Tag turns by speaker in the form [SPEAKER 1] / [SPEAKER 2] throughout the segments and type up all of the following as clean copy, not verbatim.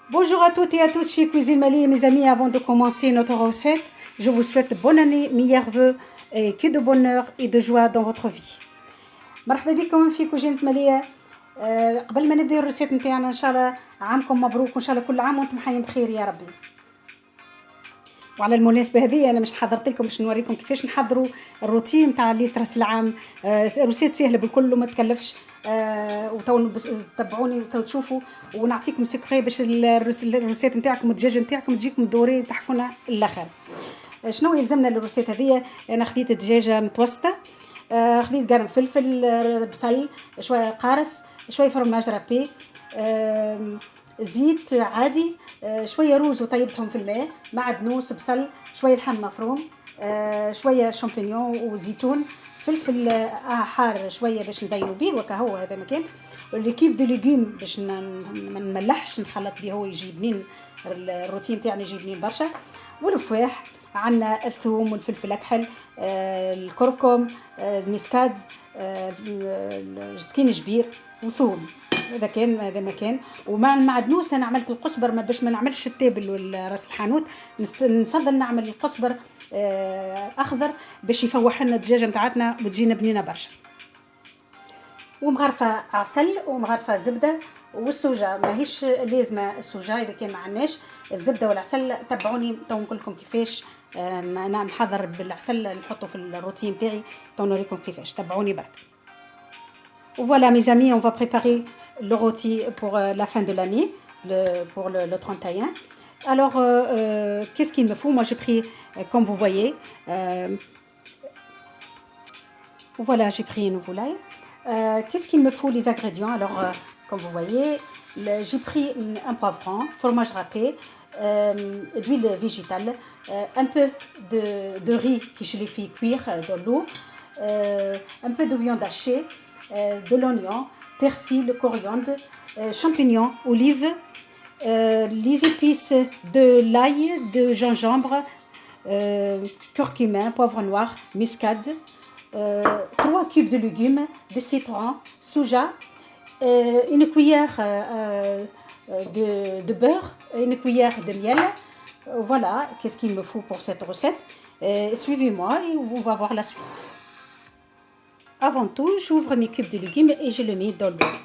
[SPEAKER 1] Bonjour à toutes et à tous chez Cuisine Mali, mes amis. Avant de commencer notre recette, je vous souhaite bonne année, meilleurs vœux et que de bonheur et de joie dans votre vie. مرحبا بكم في كوجينة مالية. قبل ما نبدأ الريسيت نتاعنا إن شاء الله عامكم مبروك وإن شاء الله كل عام وأنتم حيين بخير يا ربي. وعلى المناسبة هذه أنا مش حضرت لكم باش نوريكم كيفاش نحضروا الروتين نتاع ليلة راس العام. روسيت سهلة بالكل وما تكلفش. وتو تتبعوني وتو تشوفوا ونعطيكم سكري باش الروسيت نتاعكم الدجاجة نتاعكم تجيكم دوري تحفونا الآخر. شنو يلزمنا للروسيت هذه؟ أنا خديت الدجاجة متوسطة، خديت قرن فلفل، بصل، شوية قارص، شوية فرماج رابي، زيت عادي، شوية روز وطيبتهم في الماء، معدنوس، بصل، شوية لحم مفروم، شوية شامبينيون وزيتون، فلفل حار شوية باش نزينوا بيه وكهو هذا مكان، ليكيب دو ليجوم باش ما نملحش نخلط بيه هو يجي بنين، الروتين تاعنا يجي بنين برشا، والفواح عندنا الثوم والفلفل الأكحل، الكركم، المسكاد، السكينجبير وثوم. هذا مكان. ومع المعدنوس انا عملت القزبر باش ما نعملش التابل والراس الحانوت، نفضل نعمل القزبر اخضر باش يفوح لنا الدجاجه نتاعتنا وتجينا بنينه برشا. ومغرفه عسل ومغرفه زبده، والسوجه ماهيش لازمه السوجه اذا كان ما عندناش الزبده والعسل. تبعوني تو نقول لكم كيفاش انا نحضر بالعسل نحطه في الروتين تاعي، تو نوريكم كيفاش. تبعوني برك. Voilà mes amis, on va préparer le rôti pour la fin de l'année, pour le 31. Alors, qu'est-ce qu'il me faut? Moi, j'ai pris, comme vous voyez, voilà, j'ai pris une volaille. Qu'est-ce qu'il me faut les ingrédients? Alors, comme vous voyez, j'ai pris un poivron, fromage râpé, d'huile végétale, un peu de riz que je l'ai fait cuire dans l'eau, un peu de viande hachée, de l'oignon, persil, coriandre, champignons, olives, les épices de l'ail, de gingembre, curcuma, poivre noir, muscade, 3 cubes de légumes, de citron, soja, une cuillère de beurre, une cuillère de miel. Voilà, qu'est-ce qu'il me faut pour cette recette. Suivez-moi et on va voir la suite. Avant tout, j'ouvre mes cubes de légumes et je le mets dans l'eau.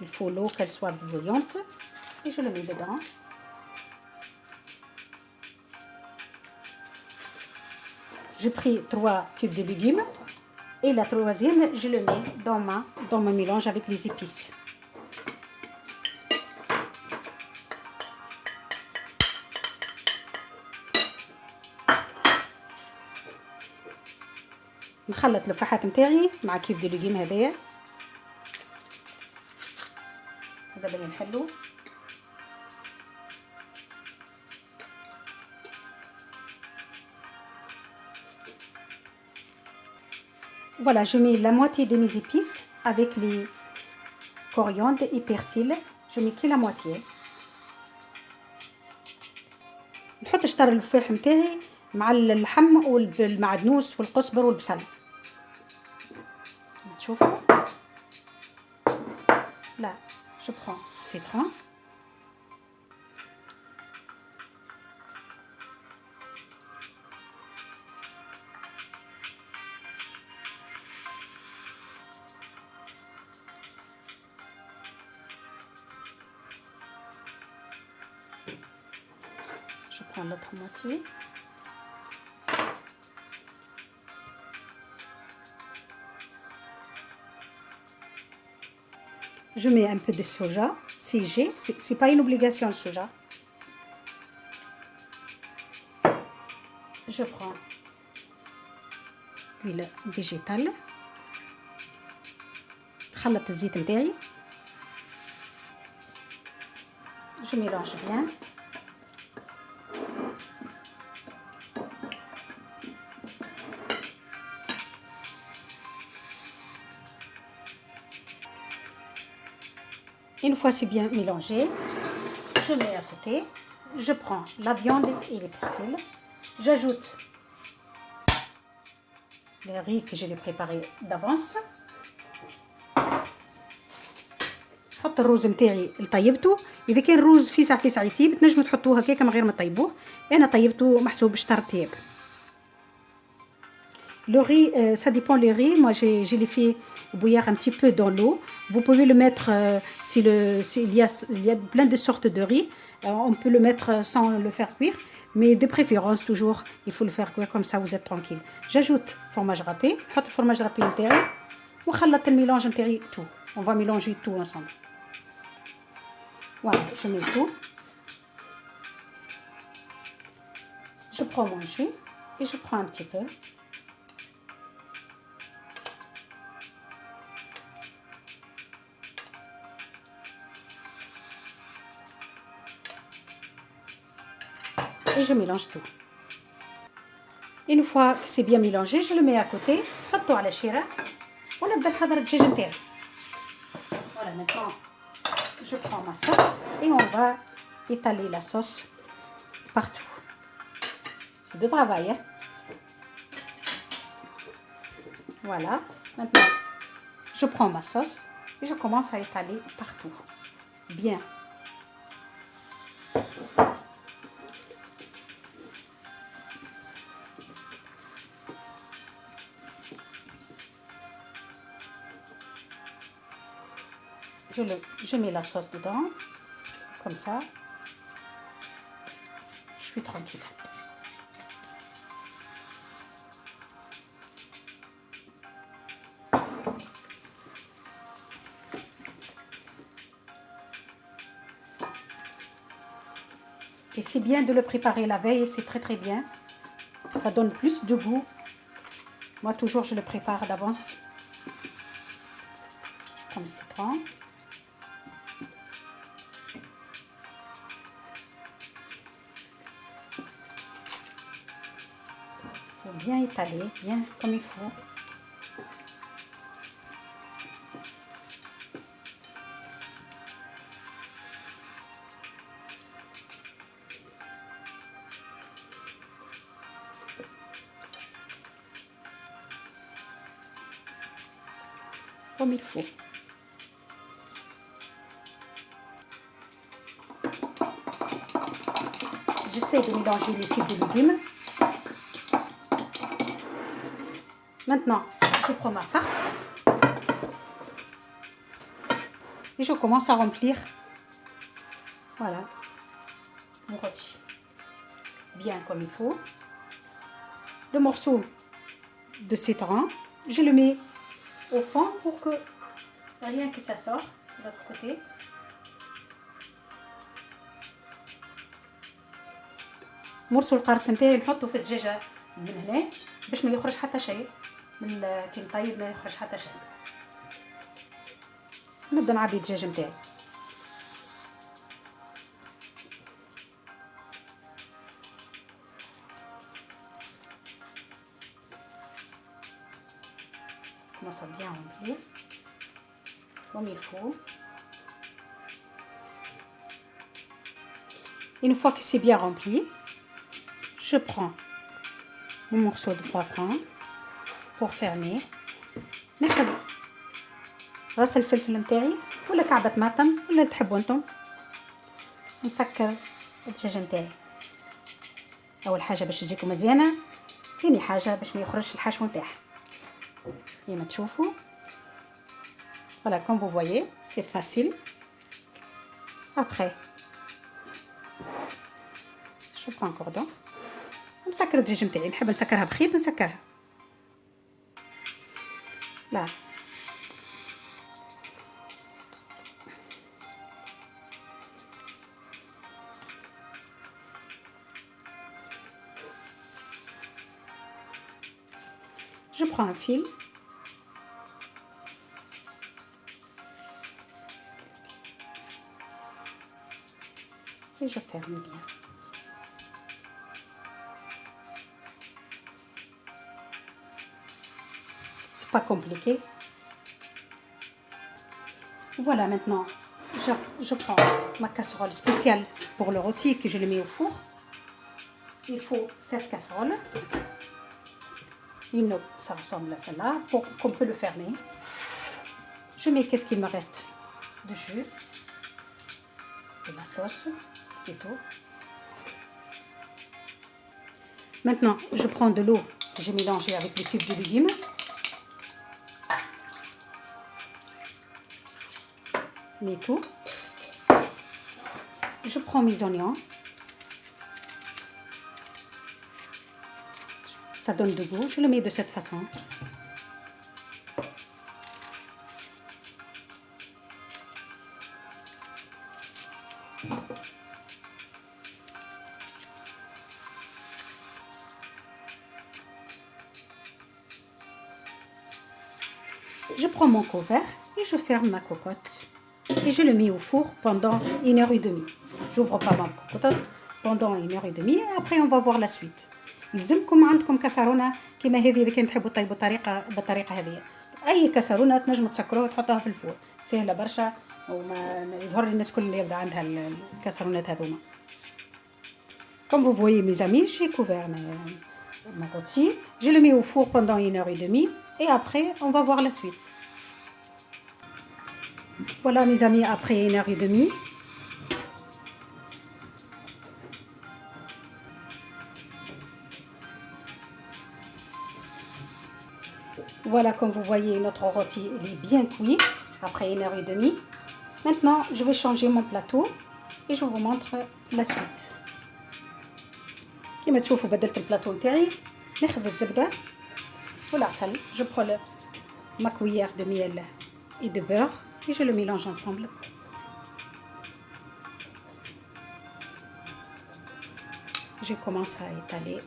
[SPEAKER 1] Il faut l'eau qu'elle soit bouillante et je le mets dedans. J'ai pris 3 cubes de légumes et la troisième, je le mets dans mon mélange avec les épices. نخلط الفحات نتاعي مع كيب دو ليجيم هذايا، هذا باين نحلو. Voilà, je mets la moitié de mes épices avec les coriandre et persil. Je mets que la moitié. نحط شطر الفاح نتاعي مع اللحم والمعدنوس والقزبر والبصل. تشوفوا؟ Là, je prends citron. Je prends l'autre moitié. Je mets un peu de soja, si j'ai, c'est pas une obligation le soja. Je prends l'huile végétale. خلط الزيت نتاعي. Je mélange bien. Une fois c'est bien mélangé, je mets à côté. Je prends la viande et les persils. J'ajoute le riz que je l'ai préparé d'avance. نحط الروز نتاعي اللي طيبته. اذا كان الروز فيسع يطيب تنجموا تحطوه هكاك من غير ما تطيبوه. انا طيبته محسوب باش ترطيب. Le riz, ça dépend le riz. Moi, je l'ai fait bouillir un petit peu dans l'eau. Vous pouvez le mettre, il y a plein de sortes de riz. On peut le mettre sans le faire cuire. Mais de préférence, toujours, il faut le faire cuire comme ça, vous êtes tranquille. J'ajoute fromage râpé. Je mets le fromage râpé intérieur. ونخلط الميلانج نتاعي tout. On va mélanger tout ensemble. Voilà, je mets tout. Je prends mon jus et je prends un petit peu. Et je mélange tout. Une fois que c'est bien mélangé, je le mets à côté. نحطه على الشيرة ونبدا نحضر الدجاج نتاعي. Voilà, maintenant je prends ma sauce et on va étaler la sauce partout. C'est de travail, hein? Voilà, maintenant je prends ma sauce et je commence à étaler partout. Bien. Je mets la sauce dedans, comme ça. Je suis tranquille. Et c'est bien de le préparer la veille, c'est très très bien. Ça donne plus de goût. Moi toujours je le prépare d'avance. Je prends le citron. Bien étalé, bien comme il faut. Comme il faut. J'essaie de mélanger les types de légumes. Maintenant, je prends ma farce et je commence à remplir, voilà, mon rôti, bien comme il faut. Le morceau de citron, je le mets au fond pour que rien que ça sorte de l'autre côté. مرسو القرص نتاعي نحطه في الدجاجة من هنا باش ما يخرج حتى شيء. من كي نطيب ما يخرج حتى شيء. نبدا نعبي الدجاج نتاعي. commence à bien remplir comme il faut. Une fois que c'est bien rempli, je prends mon morceau de poivron pour fermer. ناخذ راس الفلفل نتاعي ولا كعبة طماطم ولا تحبوا انتم. نسكر الدجاج نتاعي. اول حاجه باش تجيكم مزيانه، ثاني حاجه باش ما يخرجش الحشو نتاعها. كيما تشوفوا voilà comme vous voyez c'est facile. Après je prends un cordon نسكر الدجاج نتاعي. نحب نسكرها بخيط نسكرها لا. Je prends un fil et je ferme bien. C'est pas compliqué. Voilà, maintenant je prends ma casserole spéciale pour le rôti que je le mets au four. Il faut cette casserole. Une autre, ça ressemble à celle-là, pour qu'on peut le fermer. Je mets qu'est-ce qu'il me reste de jus, de la sauce et tout. Maintenant, je prends de l'eau que j'ai mélangée avec les cubes de légumes. Mes tout. Je prends mes oignons. Ça donne de goût. Je le mets de cette façon. Je prends mon couvert et je ferme ma cocotte. Et je le mets au four pendant 1h30. J'ouvre pas ma cocotte pendant 1h30 et après on va voir la suite. يلزمكم عندكم كسرونه كيما هذه اذا كان تحبوا تطيبوا بالطريقه هذه. اي كسرونه تنجموا تسكروها وتحطوها في الفور، سهله برشا وما يظهر للناس كل اللي يبدا عندها الكسرونات هذوما. Comme vous voyez mes amis, j'ai couvert mon rôti, je le mets au four pendant 1h30 et après on va voir la suite. Voilà mes amis, après 1h30. Voilà, comme vous voyez, notre rôti il est bien cuit après 1h30. Maintenant, je vais changer mon plateau et je vous montre la suite. كما تشوفوا بدلت البلاطو نتاعي، ناخذ الزبده والعسل. Je prends ma cuillère de miel et de beurre et je le mélange ensemble. Je commence à étaler.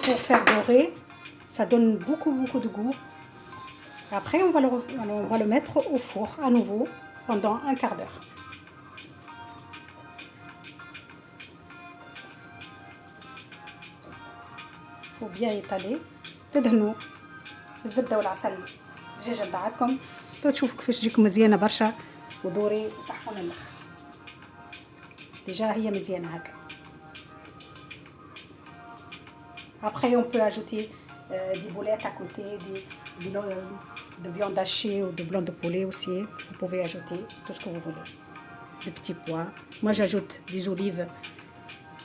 [SPEAKER 1] Pour faire dorer, ça donne beaucoup de goût. Après, on va le mettre au four à nouveau pendant un quart d'heure. Il faut bien étaler. تدهنوا الزبدة والعسل الدجاجة بتاعتكم تشوفوا كيفاش تجيكم مزيانة برشا ودوري وتحفون الآخر. ديجا هي مزيانة هكا. Après, on peut ajouter des boulettes à côté, de viande hachée ou de blanc de poulet aussi. Vous pouvez ajouter tout ce que vous voulez. Des petits pois. Moi, j'ajoute des olives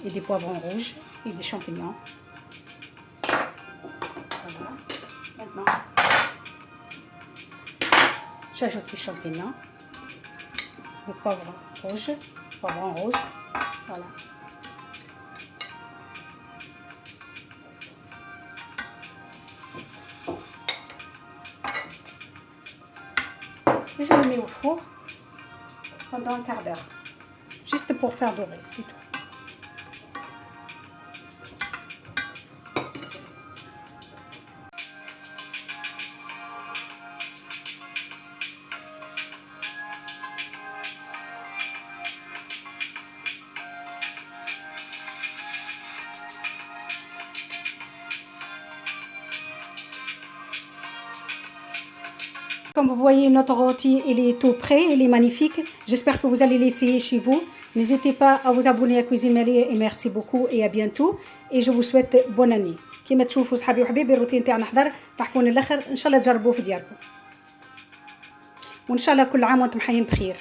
[SPEAKER 1] et des poivrons rouges et des champignons. Voilà. Maintenant, j'ajoute les champignons, les poivrons rouges. Voilà. Et je le mets au four pendant un quart d'heure, juste pour faire dorer, c'est tout. Comme vous voyez, notre rôti il est tout prêt, il est magnifique. J'espère que vous allez l'essayer chez vous. N'hésitez pas à vous abonner à Cuisine Maria et merci beaucoup et à bientôt. Et je vous souhaite bonne année. كما تشوفوا صحابي وحبيبي الروتين تاعنا حضر تحفون الاخر، ان شاء الله تجربوه في دياركم. وان شاء الله كل عام وانتم حيين بخير.